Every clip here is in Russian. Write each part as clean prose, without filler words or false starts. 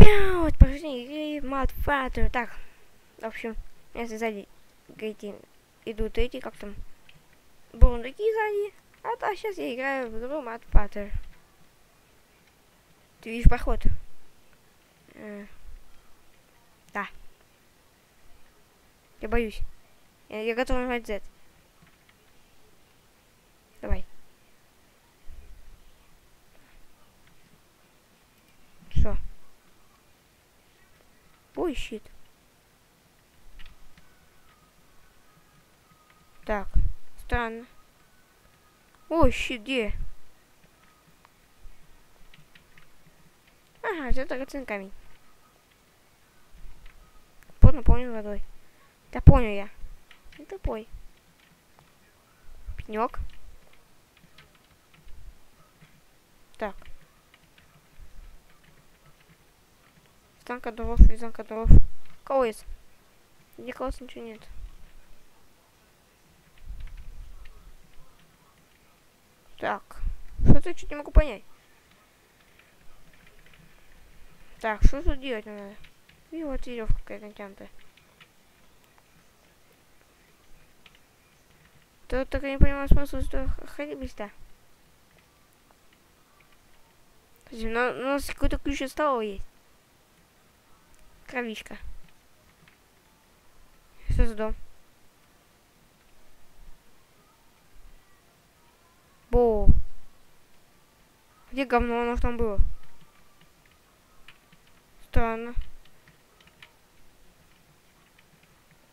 Вот, прохождение игры Mad Father. Так, в общем, если сзади эти идут эти, как там, бурундуки сзади. А то сейчас я играю в игру Mad Father. Ты видишь проход? Да. Я боюсь. Я готов нажать Z. Давай. Что? Ой, щит. Так, странно. Ой, щит, где? Ага, это драгоценный камень. Пот наполнен водой. Да понял я. Не тупой. Пенек. Так. Станка дров, вязанка дров. Колодец. Где колодца ничего нет. Так. Что-то я чуть не могу понять. Так, что тут делать надо? И вот веревка какая-то натянутая. То так я не понимаю смысла, что ходить быстро. У нас какой-то ключ от стола есть. Кровичка. Что за дом? Бо. Где говно оно там было? Странно.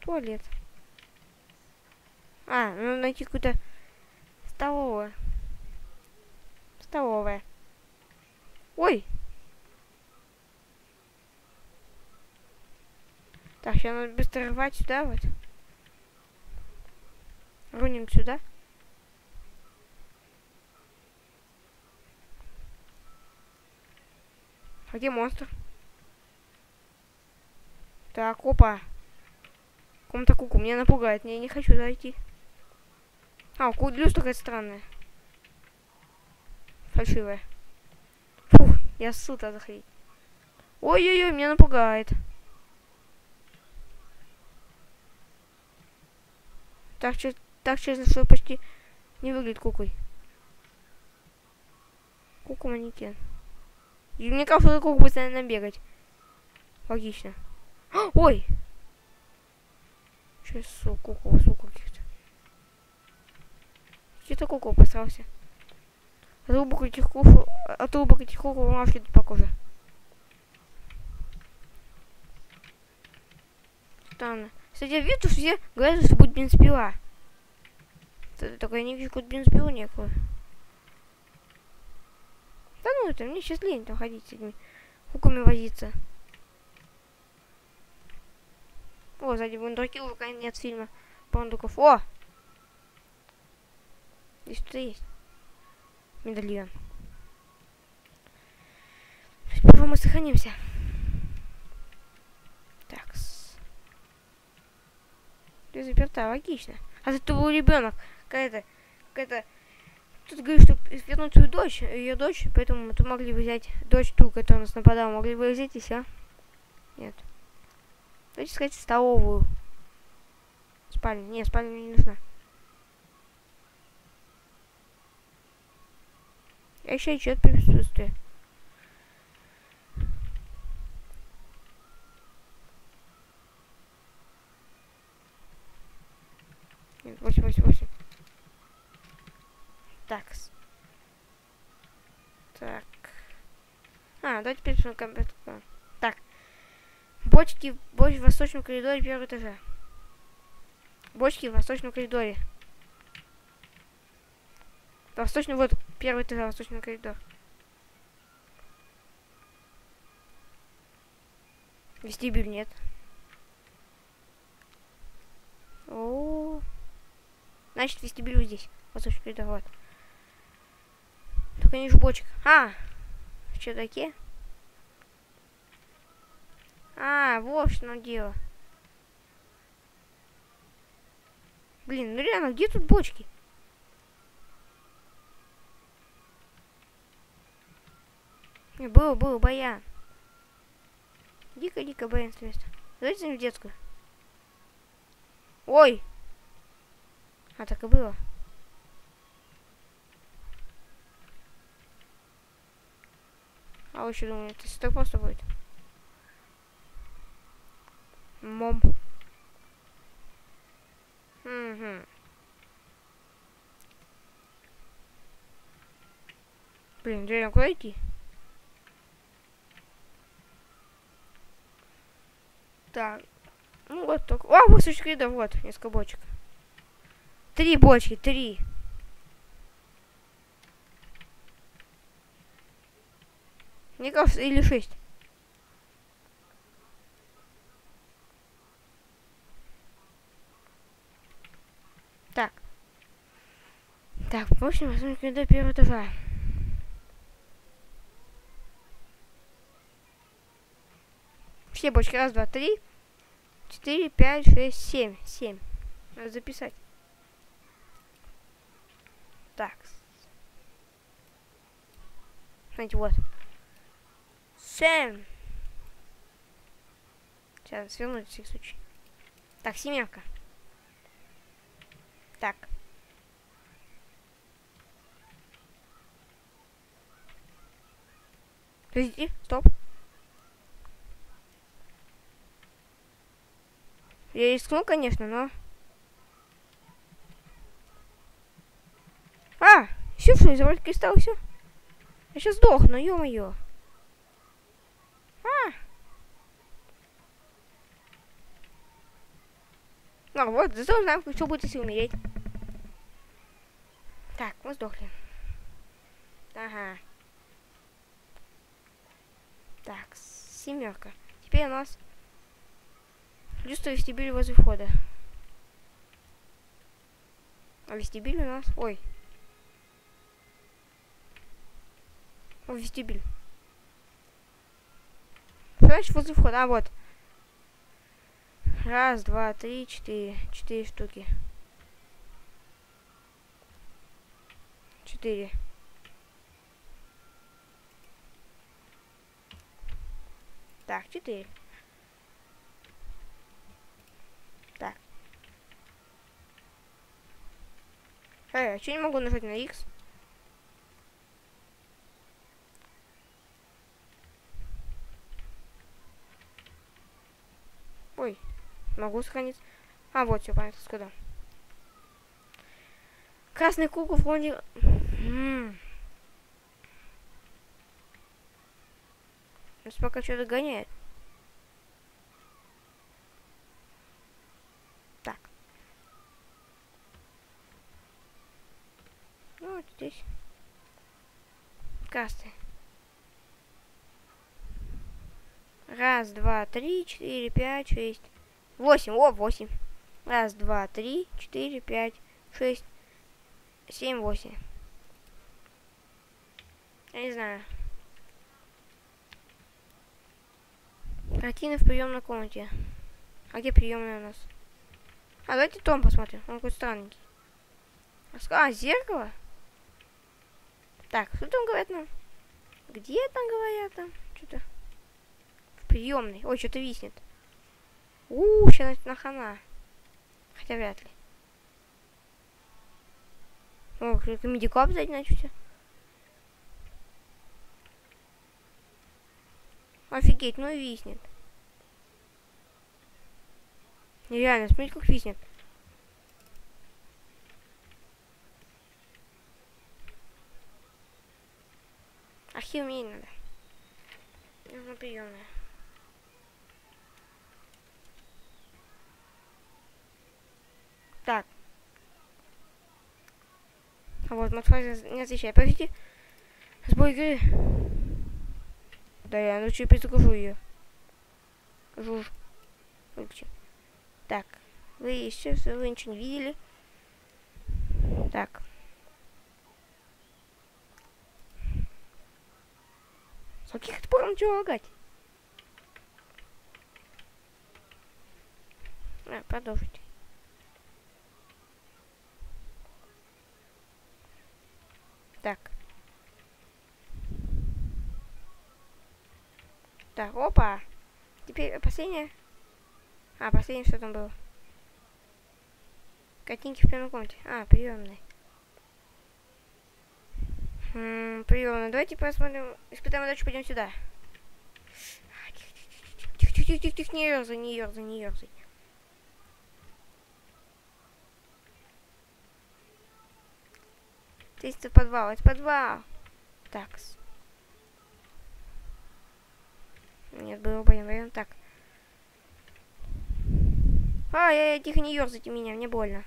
Туалет. А, надо найти какую-то столовую. Столовая. Ой! Так, сейчас надо быстро рвать сюда вот. Рунем сюда. А где монстр? Так, опа. Комната куку. Меня напугает. Я не хочу зайти. А, люстра такая странная. Фальшивая. Фух, я ссылка заходить. Ой-ой-ой, меня напугает. Так честно, что почти не выглядит куклой. Куку манекен. И мне кажется, куку постоянно бегать. Логично. Ой! Сейчас куку каких-то. Где-то куку постарался. От этих кукол мамашки тут похоже. Странно. Кстати, я вижу, что все говорят, что будет бензопила. Только я не вижу какую-то бензопилу некую. Да ну это, мне сейчас лень там ходить с этими куклами возиться. О, сзади бундуки, пока нет фильма бундуков. О! Здесь что-то есть. Медальон. Сперва мы сохранимся. Такс. Ты заперта, логично. А это был ребенок. Какая-то. Тут говорит, что вернуть свою дочь, ее дочь, поэтому мы тут могли взять дочь ту, которая нас нападала, могли бы взять и все. Нет. Давайте сказать столовую. Спальня. Нет, спальня мне не нужна. Я еще отчет присутствия. Нет, 8. Такс. Так. А, давайте перейдем к компьютеру. Так. Бочки в восточном коридоре первого этажа. Бочки в восточном коридоре. Восточный, вот, первый этаж, восточный коридор. Вестибюль нет. О, значит, вестибюль здесь. Восточный коридор, вот. Только не вижу бочек. А! В чердаке? А, вот что дело. Блин, ну реально, где тут бочки? Был баян. Дико-дико боится место. Давайте в детскую. Ой! А так и было. А вы что думаете, это так просто будет? Мом. Угу. Блин, реально куда идти? Так. Ну вот только. А, вот сучки, да, вот, несколько бочек. 3 бочки, 3. Мне кажется, или 6. Так. Так, в общем, до первого этажа. Все бочки. Раз, два, три, 4, 5, 6, 7. 7. Надо записать. Так. Смотрите, вот. 7. Сейчас свернуть в всякий случай. Так, 7. Так. Подождите, стоп. Я рискну, конечно, но... А! Все, что, забрать кристалл, все. Я сейчас сдохну, ё-моё. А! Ну вот, зато знаем, что будет, если умереть. Так, мы сдохли. Ага. Так, 7. Теперь у нас люстра вестибюль возле входа. А вестибюль у нас... Ой. О, вестибюль. Значит, возле входа. А, вот. Раз, два, три, 4. 4 штуки. 4. Так, 4. Так. А что не могу нажать на X? Ой, могу сохранить. А, вот, все, понятно, куда. Красный круг в фонде. Пока что-то гоняет. Так. Ну, вот здесь. Красный. Раз, два, три, 4, 5, 6, 8. О, 8. Раз, два, три, 4, 5, 6, 7, 8. Я не знаю. Картина в приемной комнате. А где приемная у нас? А, давайте Том посмотрим. Он какой странненький. А, зеркало? Так, что там говорят нам? Где там говорят там? Что-то. В приемной. Ой, что-то виснет. Сейчас на хана. Хотя вряд ли. О, медикап сзади начался. Офигеть, ну и виснет. Нереально, смотрите, как виснет. Архив мне не надо. Нужно приемная. Так. А вот, Матфайз не отвечает. Подождите. Сбой игры. Да, я ну что, перезагружу ее. Жуж. Выключи. Так. Вы еще вы ничего не видели. Так. С каких это пор начало лагать? Продолжите. Так. Так, опа. Теперь последнее. А, последнее, что там было? Картинки в первой комнате. А, приемной. Приемная. Давайте посмотрим. Испытаем удачу, пойдем сюда. Тихо, не ерзай, не ерзай, не ерзай. Это подвал, это подвал. Так. Нет, было понятно. Так. Тихо, не ерзайте меня, мне больно.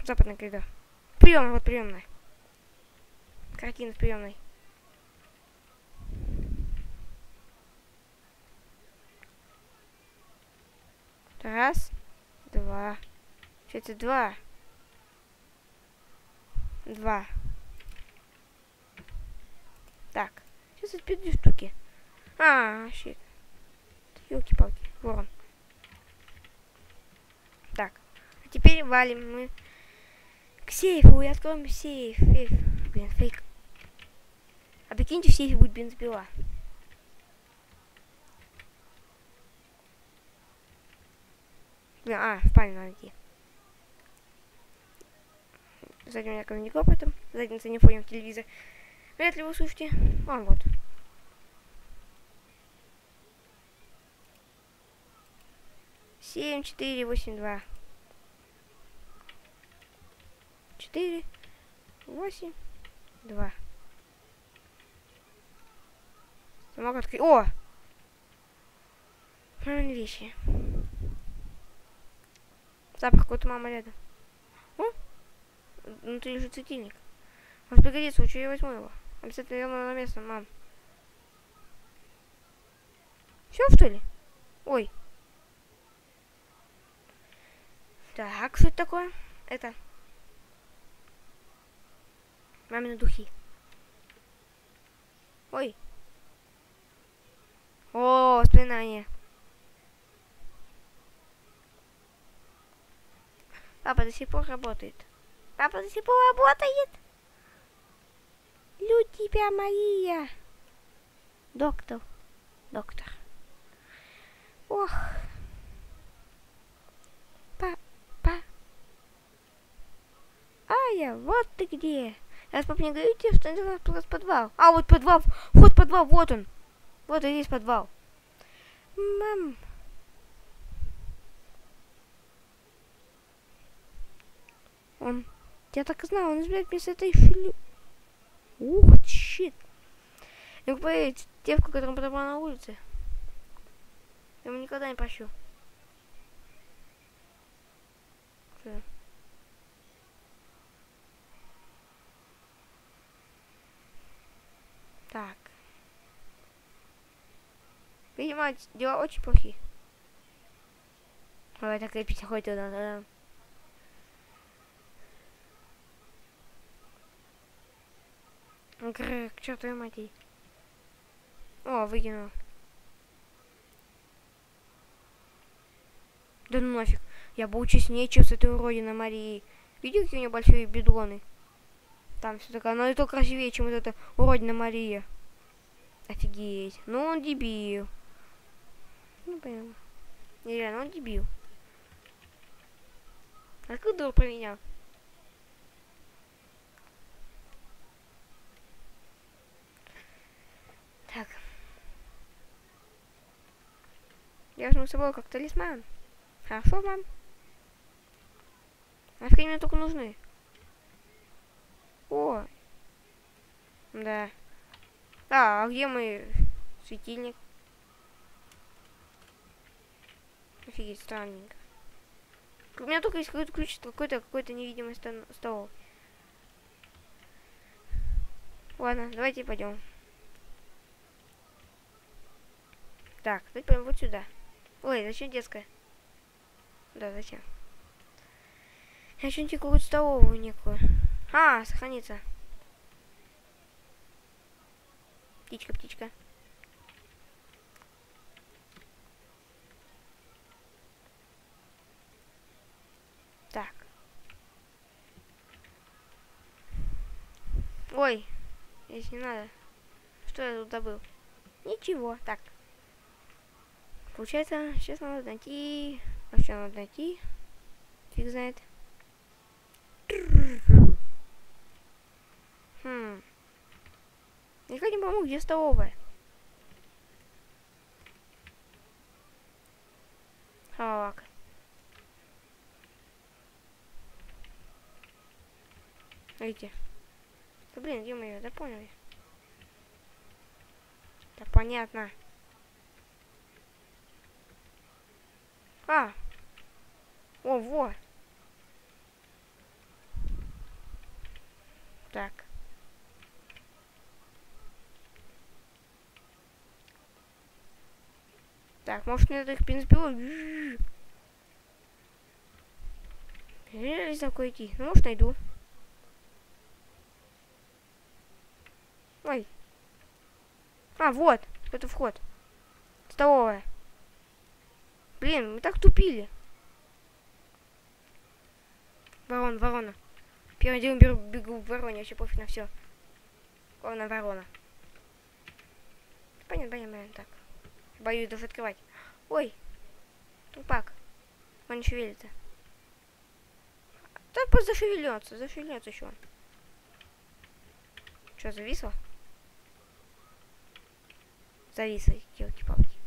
Западный коридор. Приемная, вот приемная. Картина в приемной. Раз, два. Что это два? Два. Так. Сейчас это 2 штуки. Щит. Ёлки-палки. Ворон. Так. А теперь валим мы к сейфу и откроем сейф. Блин, фейк. А прикиньте, в сейфе будет бензопила. Блин, в спальню надо идти. Сзади у меня коммуникатор потом. Задница не понял телевизор. Вряд ли вы слышите. Вот. Семь, 4, 8, 2. 4, 8, 2. Могу открыть. О! Правильные вещи. Запах какой-то мама рядом. Внутри лежит светильник. Может пригодится, лучше я возьму его. Обязательно верну на место, мам. Все, что ли? Ой. Так, что это такое? Это мамины духи. Ой. О, воспоминания. Папа до сих пор работает. Папа до сих пор работает. Люблю тебя, Мария. Доктор. Ох. Ая, вот ты где. Раз папа не говорит тебе, что это просто подвал. Вот подвал. Вот подвал, вот он. Вот и есть подвал. Мам. Я так и знал, он избегает мне с этой шлю. Ух, щит. Я могу поверить, девку, которая подобрала на улице. Я ему никогда не прощу. Что? Так. Видимо, дела очень плохие. Ой, так и пить ходит туда, да. К чертовой матери. О, выкинул. Да ну нафиг. Я бы честнее, чем с этой уродиной Марии. Видел, какие у нее большие бедлоны? Там все такое. Она и то красивее, чем вот эта уродина Мария. Офигеть. Ну он дебил. Ну прям. Нереально, он дебил. А как дур про меня? Так. Я возьму с собой как талисман. Хорошо, мам? А какие мне только нужны? О! Да. А где мой светильник? Офигеть, странненько. У меня только есть какой-то ключ, какой-то невидимый стол. Ладно, давайте пойдем. Так, давайте пойдем вот сюда. Ой, зачем детская? Да, зачем? Я хочу найти какую-то столовую некую. Сохранится. Птичка. Так. Ой, здесь не надо. Что я тут забыл? Ничего. Так. Получается, сейчас надо найти... А что надо найти? Фиг знает. Никак не пойму, где столовая. Так. Видите? Да блин, где мы да понял я. Да понятно. А! О, во! Так. Так, может мне надо их бензопилой? Реально такой идти. Ну, может, найду. Ой. А, вот. Это вход. Столовая. Блин, мы так тупили. Ворона. Первым делом бегу в вороне, вообще пофиг на все. Главное, ворона. Понятно. Так. Боюсь даже открывать. Ой. Тупак. Он не шевелится. Так просто зашевелется еще он. Что, зависло? Зависло, елки-палки.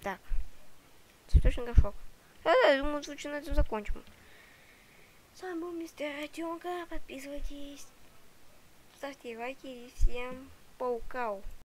Так. Цветочный горшок. Да, думаю, лучше на этом закончим. С вами был мистер Артемка. Подписывайтесь. Ставьте лайки и всем паукау.